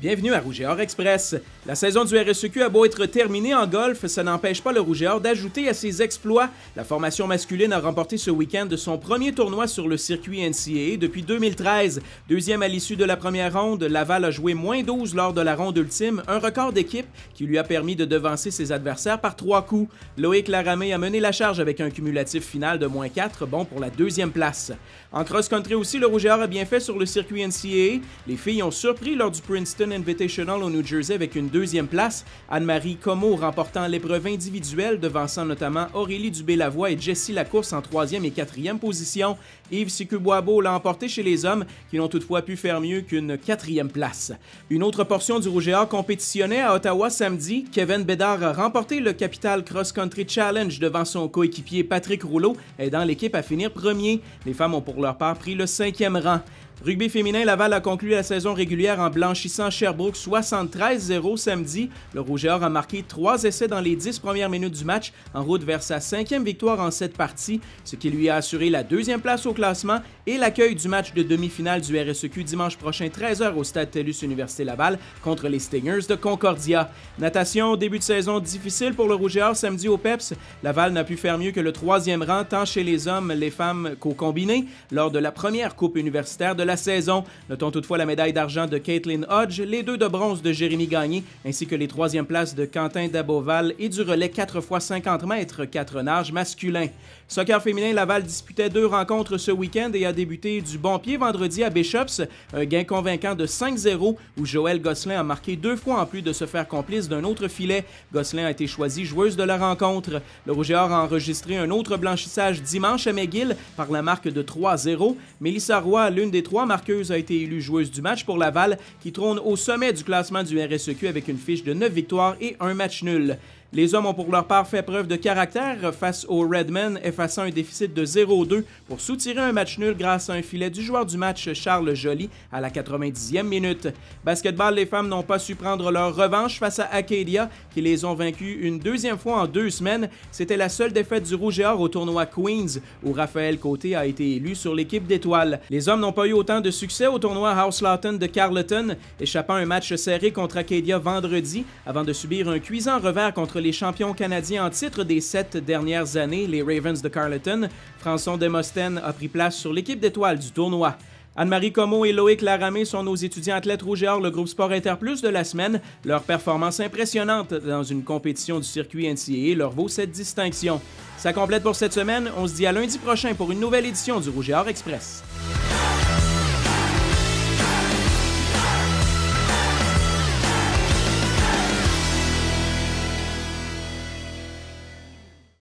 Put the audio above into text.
Bienvenue à Rouge et Or Express. La saison du RSEQ a beau être terminée en golf, ça n'empêche pas le Rouge et Or d'ajouter à ses exploits. La formation masculine a remporté ce week-end son premier tournoi sur le circuit NCAA depuis 2013. Deuxième à l'issue de la première ronde, Laval a joué -12 lors de la ronde ultime, un record d'équipe qui lui a permis de devancer ses adversaires par 3 coups. Loïc Laramé a mené la charge avec un cumulatif final de -4, bon pour la deuxième place. En cross-country aussi, le Rouge et Or a bien fait sur le circuit NCAA. Les filles ont surpris lors du Princeton Invitational au New Jersey avec une deuxième place. Anne-Marie Comeau remportant l'épreuve individuelle, devançant notamment Aurélie Dubé-Lavoie et Jessie Lacourse en 3e et 4e position. Yves Siku-Boisbeau l'a emporté chez les hommes, qui n'ont toutefois pu faire mieux qu'une 4e place. Une autre portion du Rouge et Or compétitionnait à Ottawa samedi. Kevin Bédard a remporté le Capital Cross Country Challenge devant son coéquipier Patrick Rouleau, aidant l'équipe à finir premier. Les femmes ont pour leur part pris le 5e rang. Rugby féminin, Laval a conclu la saison régulière en blanchissant Sherbrooke 73-0 samedi. Le Rouge et Or a marqué 3 essais dans les 10 premières minutes du match en route vers sa 5e victoire en 7 parties, ce qui lui a assuré la 2e place au classement et l'accueil du match de demi-finale du RSEQ dimanche prochain 13h au Stade TELUS Université Laval contre les Stingers de Concordia. Natation, début de saison difficile pour le Rouge et Or samedi au PEPS. Laval n'a pu faire mieux que le 3e rang tant chez les hommes, les femmes qu'au combiné lors de la première coupe universitaire de la saison. Notons toutefois la médaille d'argent de Caitlin Hodge, les 2 de bronze de Jérémy Gagné, ainsi que les 3e places de Quentin Daboval et du relais 4x50 mètres 4 nages masculin. Soccer féminin, Laval disputait 2 rencontres ce week-end et a débuté du bon pied vendredi à Bishops, un gain convaincant de 5-0 où Joëlle Gosselin a marqué 2 fois en plus de se faire complice d'un autre filet. Gosselin a été choisie joueuse de la rencontre. Le Rouge et Or a enregistré un autre blanchissage dimanche à McGill par la marque de 3-0. Mélissa Roy, l'une des 3 marqueuses, a été élue joueuse du match pour Laval, qui trône au sommet du classement du RSEQ avec une fiche de 9 victoires et 1 match nul. Les hommes ont pour leur part fait preuve de caractère face aux Redmen, effaçant un déficit de 0-2 pour soutirer un match nul grâce à un filet du joueur du match Charles Joly à la 90e minute. Basketball, les femmes n'ont pas su prendre leur revanche face à Acadia, qui les ont vaincus une 2e fois en 2 semaines. C'était la seule défaite du Rouge et Or au tournoi Queens, où Raphaël Côté a été élu sur l'équipe d'étoiles. Les hommes n'ont pas eu autant de succès au tournoi House Lawton de Carleton, échappant un match serré contre Acadia vendredi, avant de subir un cuisant revers contre les champions canadiens en titre des 7 dernières années, les Ravens de Carleton. Françon Demosthène a pris place sur l'équipe d'étoiles du tournoi. Anne-Marie Comeau et Loïc Laramé sont nos étudiants athlètes Rouge et Or, le groupe Sport Interplus de la semaine. Leur performance impressionnante dans une compétition du circuit NCAA leur vaut cette distinction. Ça complète pour cette semaine. On se dit à lundi prochain pour une nouvelle édition du Rouge et Or Express.